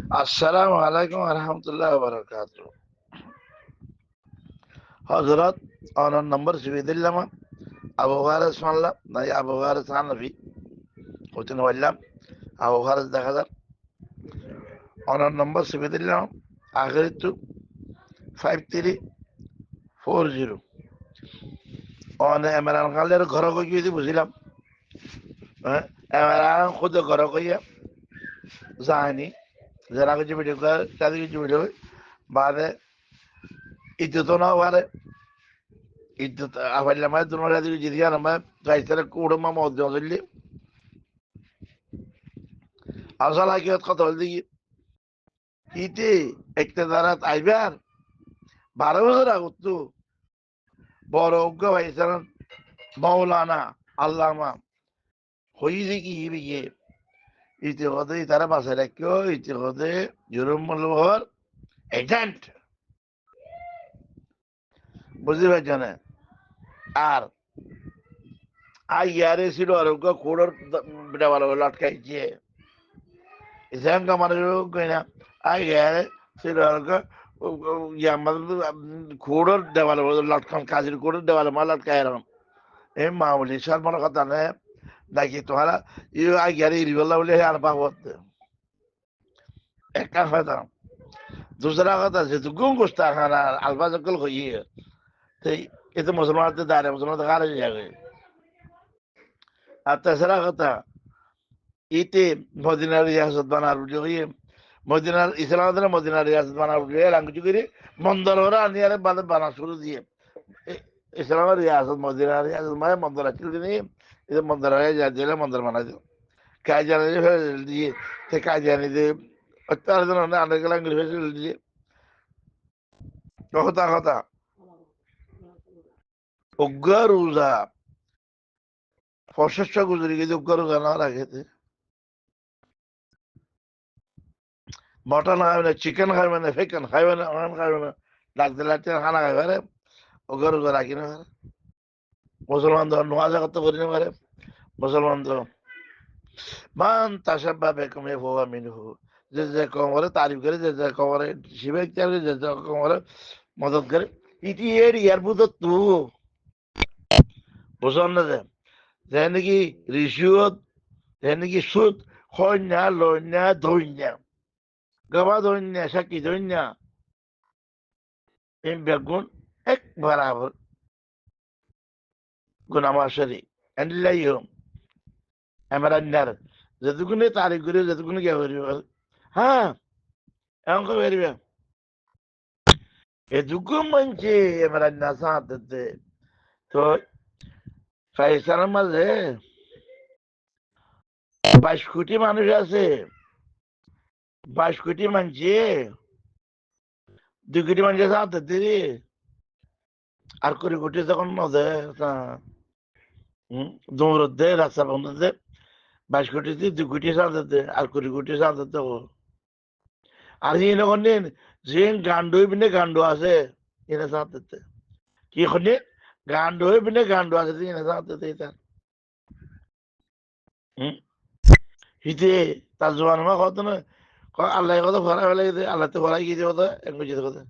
আসসালামু আলাইকুম রহমতুল্লাহ বারাকাত। হজরত অনর নম্বর সিবিদিল্লাম আবু ফারেস মানলাম নাই আবু ফারেস হানফি হইতেন হইলাম আবু ফারেস দেখা যাক অনর নম্বর সিবিদিল্লাম আখেরি টু 5340 অনে এমরান খালের ঘর কই বুঝিলাম হ্যাঁ এমরান খুদ ঘর কইয়া যায়নি যারা কিছু ভিডিও করে তাদের কিছু ভিডিও বাদে ইজ্জত না পারে ইজ্জত আফাইলাম তোমার জিরিয়া নামে গাইছে কুড়মা মধ্যে আসল হাকিকত কথা বলতে কি ইতে ইকতেদারাত আইবার 12 বছর আগত তো বড় অজ্ঞ ভাইছিলেন মৌলানা আল্লামা হইছে কি বিয়ে ইতে হতে তারা বাসায় রাখিও ইতে হতে জুরুম মূল্যবহর এজেন্ট বুঝতে পারছেন আর ইয়ারে ছিল আরোগ্য কোড়র বেটা ভালো লটকাইছে ইসলাম কামার না ইয়ারে ছিল আরোগ্য কোড়র দেওয়াল লটকান কাজের কোড়র দেওয়াল মা লটকাই এরকম এই মামুলি শর্মার কথা নে দেখি তোমার ইয়ারে ইরিবল্লা বলে আর পাবো একটা কথা दूसरा কথা যেহেতু গুম গোস্তা খানা আলফা জকল হইয়ে তাই এতে মুসলমানদের দাঁড়ে মুসলমান কারে যাবে আর তেসরা কথা ইতে মদিনার রিয়াসত বানার বুঝে মদিনার ইসলাম মদিনার রিয়াসত বানার বুঝে কিছু করে মন্দর ওরা আনিয়ারে বানা শুরু দিয়ে ইসলামের রিয়াসত মদিনার রিয়াসত মানে মন্দর আছে নিয়ে এটা মন্দর হয়ে যা দিলে মন্দর বানাই দিও কাজ জানি দিয়ে সে কাজ জানি দিয়ে অত্যাচার আন্ডার গেলাম দিয়ে কথা কথা অজ্ঞ রোজা প্রশস্ত গুজরি গেছে অজ্ঞ রোজা না রাখেতে মটন খাবে না চিকেন খাবে না ফেকেন খাবে না অন খাবে না লাগতে লাগতে খানা খাবে রে অজ্ঞ রোজা রাখি না মুসলমান তো নোয়াজা করতে করি না পারে মুসলমান তো মান তাসাব্বা বেকম এ ফোয়া মিনহু যে যে কম করে তারিফ করে যে যে কম করে শিবে ইখতিয়ার করে যে যে কম করে মদত করে ইটি এর ইয়ার বুঝো তু বুঝন না যে নাকি রিসুয়ত যে নাকি সুদ কন্যা লন্যা ধন্যা গবা ধন্যা সাকি ধন্যা এই বেগুন এক বরাবর গুনামাশরি এন্ডিলাই হোম এমারান্নার যেটুকুনি তারিফ করে যেটুকুনি কে করিব হ্যাঁ এমন করে বেরিবে এটুকু মানছে এমারান্না সাঁতে তো ফাইসানের মাঝে 22 কোটি মানুষ আছে 22 কোটি মানছে 2 কোটি মানুষ সাঁতে দিদি আর 20 কোটি যখন নদে দৌড় দে রাস্তা বন্ধ দে 22 কোটি 2 কোটি সাঁতে আর 20 কোটি সাঁতে আর এই যখন যে গান্ডু বিনে গান্ডু আছে এনে সাঁতে কি খনে গান্ডু বিনে গান্ডু আছে এনে সাঁতে তার হিতে তার জোয়ান মা কত না আল্লাহ কথা ভরা ফেলে আল্লাহ তো ভরাই গিয়েছে কথা এমনি যেতে কথা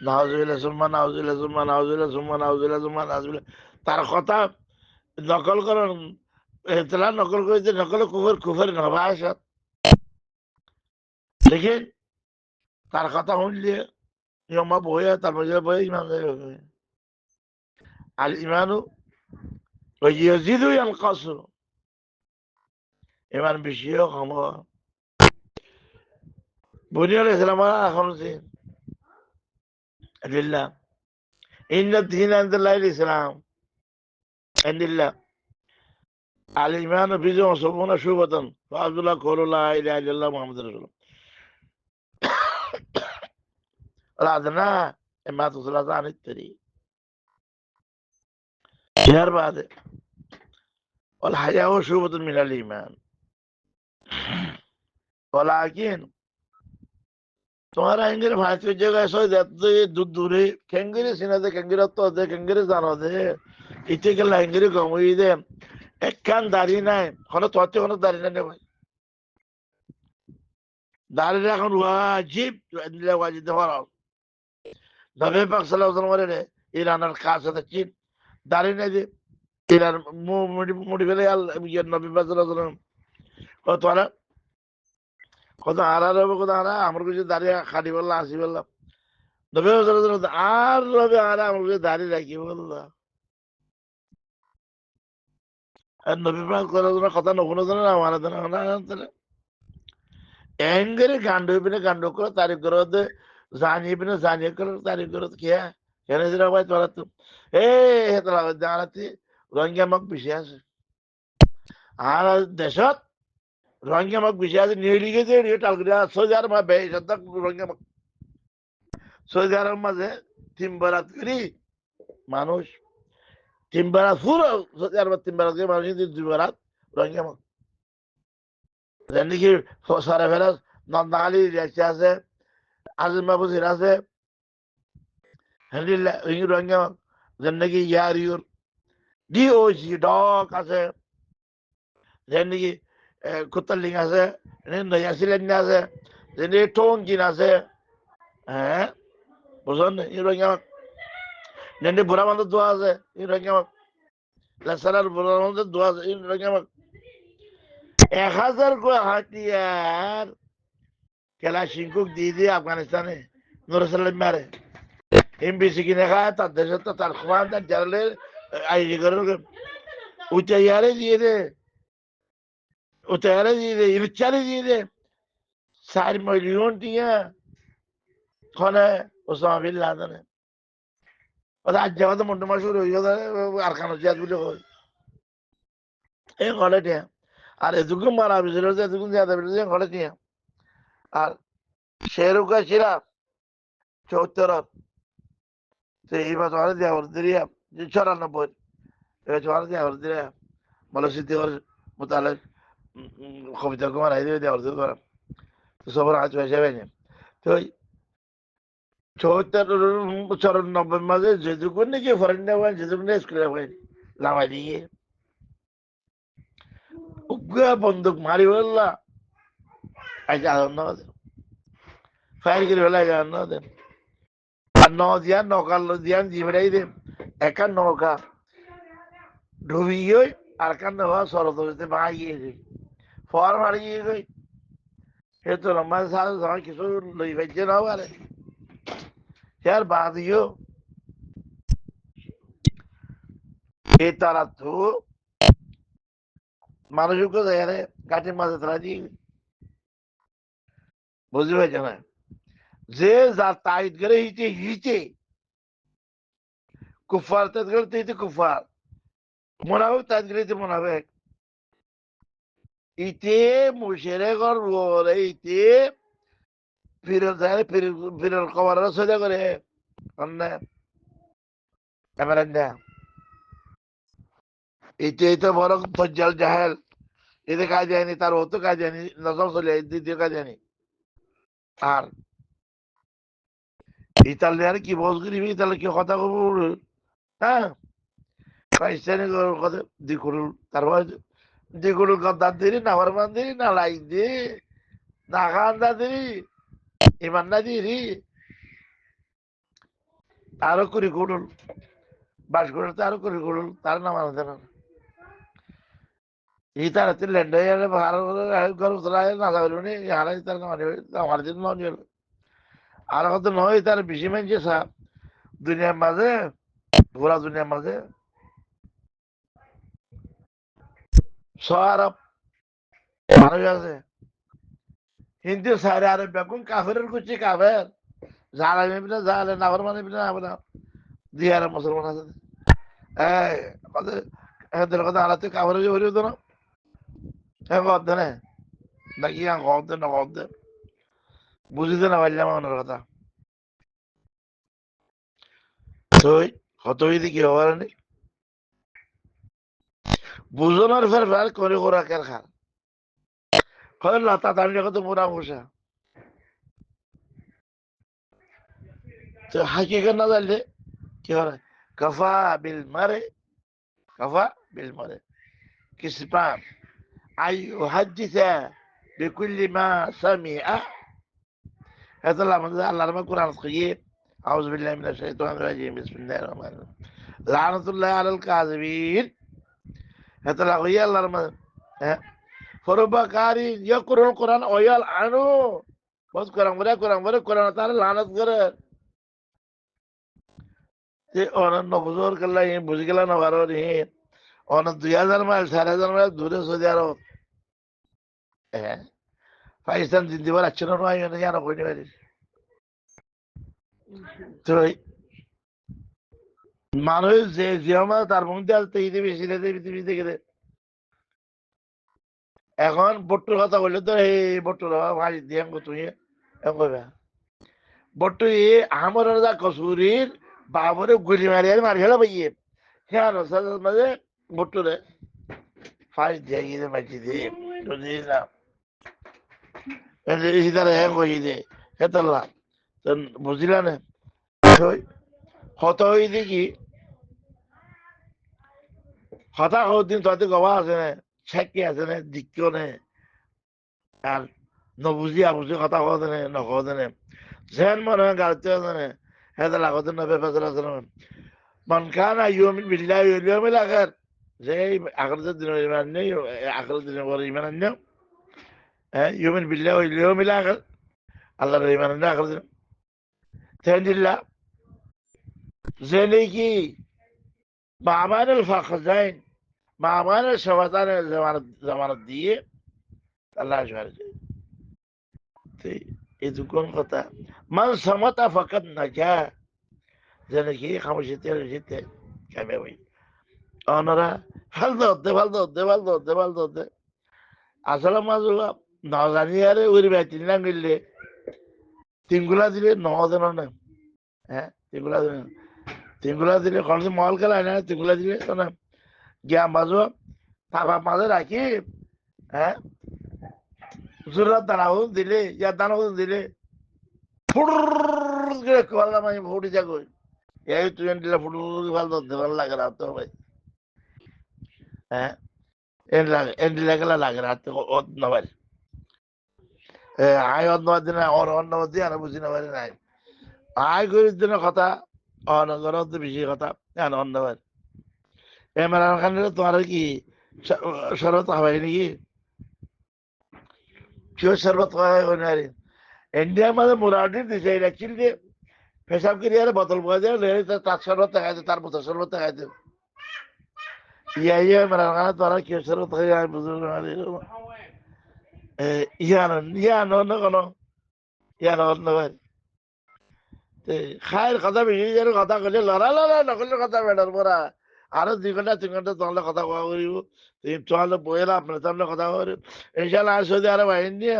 নাউজুবিল্লাহ সুম্মা নাউজুবিল্লাহ সুম্মা নাউজুবিল্লাহ সুম্মা নাউজুবিল্লাহ সুম্মা নাউজুবিল্লাহ তার কথা নকল করেন এতলা নকল করেছে নকল কুফর কুফর নবাসত দেখেন তার কথা শুনলে ইমা বইয়া তার মধ্যে বই ইমান আল ইমানু ইয়াজিদু ইয়ানকাসু ইমান বেশিও কম বুনিয়াল ইসলাম এখন আদিল্লাহ ইন্না দ্বীন ইনদাল্লাহিল ইসলাম আদিল্লাহ আল ইমানু বিজু সুবহানা শুবাতান ফাযুল্লাহ কওলু লা ইলাহা ইল্লাল্লাহ মুহাম্মাদুর রাসূলুল্লাহ রাদনা এমা তুসলা জানিত তরি এর বাদে ওয়াল হায়াউ শুবাতুন মিনাল ঈমান ওয়ালাকিন তোমার আঙ্গের ভাঁচের জায়গায় সই যাতে দূরে কেঙ্গিরি সিনাতে কেঙ্গির তো দে কেঙ্গিরি জানো দে ইতে গেলে আঙ্গিরি কমই দে একখান দাঁড়িয়ে নাই কোনো তথ্য কোনো দাঁড়িয়ে নাই ভাই দাঁড়িয়ে এখন ওয়াজিব দিলে ওয়াজিব ফরজ নবী পাক সাল্লাল্লাহু আলাইহি ওয়াসাল্লাম বলেন ইরানের কাজ সাথে চিন দাঁড়িয়ে নাই যে ইরান মুড়ি ফেলে নবী পাক সাল্লাল্লাহু আলাইহি ওয়াসাল্লাম কত আরা কত আড়া রবে কত আড়া আমার কিছু দাঁড়িয়ে খাটি বললাম আসি বললাম নবী পাক সাল্লাল্লাহু আলাইহি ওয়াসাল্লাম আর রবে আড়া আমার কিছু দাঁড়িয়ে রাখি বললাম আর নবী পাক সাল্লাল্লাহু আলাইহি ওয়াসাল্লাম কথা নকুনো জানে না আমার জানে এঙ্গেরে গান্ডু করে তারিখ করে জানিয়ে করে তারিখ করে খেয়া কেন দিরা ভাই তোরা তো হেতলা জানাতি রঙ্গিয়া মগ বেশি আছে আর দেশত রঙ্গিয়া মগ বেশি আছে নিয়ে লিখে যে টালগুড়া সৌদি আরব বেশ রঙ্গিয়া মগ সৌদি আরব মাঝে তিনবারাত করি মানুষ তিনবারাত পুরো সৌদি আরব তিনবারাত করে মানুষ দুইবারাত রঙ্গিয়া মগ দেখি সারা ফেরাস নন্দাখালী রেখে আছে আজিম বাবুজির আছে হেন্ডিল রঙ্গিয়া মগ যেন নাকি ইয়ার ইউর ডিওসি ডক আছে যেন নাকি কুত্তালিং আছে নয়াসিলেন আছে যেন টঙ্কিন আছে হ্যাঁ বুঝলেন রঙ্গিয়া মগ যেন বুড়া মানুষ দোয়া আছে রঙ্গিয়া মগ লেসারার বুড়া মানুষের দোয়া আছে রঙ্গিয়া মগ 1000 হাতিয়ার খেলা শিঙ্কুক দিয়ে দিয়ে আফগানিস্তানে নুরসাল্লাম মারে এমবিসি কিনে খায় তার দেশে তো তার সমান তার জানলে আইডি করে উচ্চাইয়ারে দিয়ে দে উচ্চাইয়ারে দিয়ে দে ইরচারে দিয়ে দে 4 মিলিয়ন টিয়া খনে ওসামা বিন লাদেনে ওটা আজ জায়গা তো মন্ডু মাসুর হয়ে গেছে আর খানো জিয়াদ বলে হয় এই ঘরে টিয়া আর এদুকুন মারা বিছিল এদুকুন জিয়াদা বিছিল ঘরে টিয়া আর শেরুকা ছিলা 74 এই বছর দেওয়ার দিরিয়া 94 এই বছর দেওয়ার দিরিয়া বলে সিদ্ধি করে মোতালে কবিতা কুমার আই দেওয়ার দিতে পারে তো সবার আজ পয়সা পাইনি তো 94 মাঝে যেটুকু নাকি ফরেন নেওয়া যেটুকু না স্কুলে হবেন লামাই দিয়ে উগ্রা বন্দুক মারি বললা আজ আনন্দ ফায়ার করে ফেলা আনন্দ দেন আর নদিয়ান নৌকার দিয়ান জিমেরাই দেন একা নৌকা ডুবিয়ে আর কান নৌকা সরত হইতে ভাগিয়ে গই ফর মারিয়ে গই সে তো লম্বা সারা সময় কিছু লই পাইছে না পারে यार बादियो এই তারা তো মানুষকে দেয়ারে কাঠের মাঝে তারা দিয়ে বুঝতে পারছে না যে যা তাইদ করে হিচে হিচে কুফার তাইদ করে হিচে কুফার মোনাফেক তাইদ করে হিচে মোনাফেক ইতে মুশরিকর বলে ইতে ফিরে যায় ফিরে কবর সোজা করে অন্য এমরান ইতে তো বড় দজ্জাল জাহেল এতে কাজ যায়নি তার ও তো কাজ যায়নি নজর চলে দ্বিতীয় কাজ যায়নি আর ইতালিয়ান কি বস করিবি ইতালি কি কথা কব হ্যাঁ পাকিস্তানি কথা দিকুরুল তারপর দিকুরুল গদ্দার দিরি না ফরমান দিরি না লাইক দি না খান্দা দিরি ইমান না দিরি আরো করি কুড়ুল বাস করে আরো করি কুড়ুল তার নাম আনতে না ইতারাতে লেন্ডে ভালো গরম তোলা না যাবে হারাই তার আমার দিন নয় আর কত নয় তার বেশি মানছে দুনিয়ার মাঝে পুরা দুনিয়ার মাঝে সব মানুষ আছে কিন্তু সারে আরে বেগুন কাফের করছে কাফের জালে নেবি না জালে নাফর মানে না না দিয়ে আর মুসলমান আছে এদের কথা আলাদা কাফের হয়ে হতো না হ্যাঁ কত না নাকি কত না কত বুঝিতে না পারলাম আমার কথা কত হইতে কি হবার নেই বুঝনার ফের ফের করে ওরা কেন খার হয় লতা দাঁড়িয়ে কত মোরা বসা তো হাকিকত না জানলে কি হয় কফা বিল মারে কফা বিল মারে কিসপান আই ইউহাদ্দিসা বিকুল্লি মা সামিআ এত আমাদের আল্লাহর মা কোরআন কইয়ে আউযু বিল্লাহি মিনাশ শাইতানির রাজিম বিসমিল্লাহির রহমানির রহিম লানাতুল্লাহি আলাল কাযিবিন এত কইয়ে আল্লাহর মা হ্যাঁ ফরবাকারি ইয়াকুরুল কোরআন ওয়াল আনু বস কোরআন তার লানত করে যে অনন্য বুজুর করলা বুঝি গেল না বারো নি অন 2000 মাইল 4000 মাইল দূরে সৌদি আরব হ্যাঁ পাকিস্তান জিন্দিবার আচ্ছা নয় জানো কইতে পারি তো মানুষ যে জিয়মা তার মধ্যে আসতে হিতে বেশি পৃথিবী থেকে এখন বট্টুর কথা বললে তো এই বট্টুর মারি দিয়ে তুমি কইবা বট্টু আমার রাজা কসুরির বাবরে গুলি মারি আর মারি হলো ভাইয়ে হ্যাঁ মাঝে বট্টুরে ফাঁস দিয়ে গিয়ে মাঝি দিয়ে বুঝিলাম তারা হ্যাঁ কই দে হেতল্লা বুঝিলা না হত হই দেখি হতা দিন তাতে গবা আছে না ছেকি আছে না দিক্কিও নে আর নবুঝি আবুঝি কথা কওয়া নে নকওয়া নে যেন মনে হয় গাড়িতে আছে না হেতে লাগতে নবে ফেসল আছে না মান কানা ইউমিন বিল্লাহি ওয়াল ইয়াউমিল আখির যে আখিরাতের দিনের ঈমান নেই আখিরাতের দিনের পরে ঈমান নেই হ্যাঁ ইউমিন বিল্লাহি ওয়াল ইয়াউমিল আখির আল্লাহর ঈমান নেই আখিরাতের তেনদিল্লা যে নাকি মামানুল ফাখজাইন মামানুল শাওয়াতানের জামানত দিয়ে আল্লাহ আসবে এই দুকোন কথা মান সামাতা ফাকাত নাজা যে নাকি খামোশিতে কামে হই অনরা ফাল দতে আসলে মাজুলা নজানিয়ারে উড়ি বাই তিন গিললে তিনগুলা দিলে নজন না হ্যাঁ তিনগুলা দিলে কলসি মহল খেলা না তিনগুলা দিলে না গিয়া মাজু থাকা মাঝে রাখি হ্যাঁ জোরাত দানাও দিলে ইয়া দানাও দিলে ফুড় করে কলাম আমি ফুটি যাগো এই তুই দিলে ফুড় ভাল ধরতে ভালো লাগে রাত তো ভাই হ্যাঁ এন্ডি লাগলা লাগে রাত নবার আয় অন্য দিন অন্য দিন আর বুঝি না পারি নাই আয় গরিব দিনের কথা অনগর বেশি কথা অন্যবার ইমরান খানের তোমার কি শরবত খাওয়াই নাকি কেউ শরবত খাওয়াই না ইন্ডিয়ার মধ্যে মুরাদি দিছে রাখছিল যে পেশাব করিয়ারে বোতল বয়ে দেয় তার শরবত দেখাইছে তার বোতল শরবত দেখাইছে ইমরান খানের তোরা কেউ শরবত খাই আমি বুঝতে ইয়ানো অন্য কোনো ইয়ানো অন্যবার খায়ের কথা বেশি যেন কথা কইলে লড়া নকলের কথা বেটার পরা আরো 2 ঘন্টা 3 ঘন্টা তোমার কথা কোয়া করিব তোমার বইয়েরা আপনার সামনে কথা করিব ইনশাল্লাহ আর সৌদি আরব আইন দিয়ে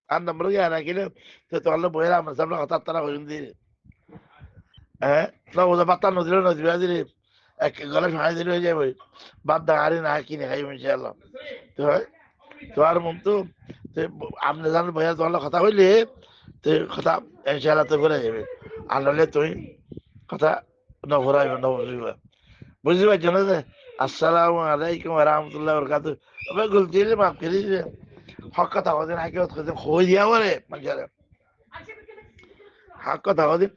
আর নম্বর গিয়ে রাখিলে তো তোমার বইয়েরা আপনার সামনে কথা তারা করিম দিয়ে হ্যাঁ না ওদের বার্তা নদীরে নদীরা দিলে এক গলে ফাঁড়ি দিলে হয়ে যাবে বাদ দাঁড়ি না কিনে খাইব ইনশাল্লাহ তো তোমার মন তো আপনি জানেন বইয়া তোমার কথা কইলে তো কথা ইনশাল্লাহ তো ঘুরে যাবে আর নাহলে তুমি কথা নভরাইবে নভরিবা বুঝতে পারছো না যে আসসালামু আলাইকুম রহমতুল্লাহ বরকাত গলতি মাফ করি হক কথা কদিন আগে কই দিয়া বলে মানুষের হক কথা কদিন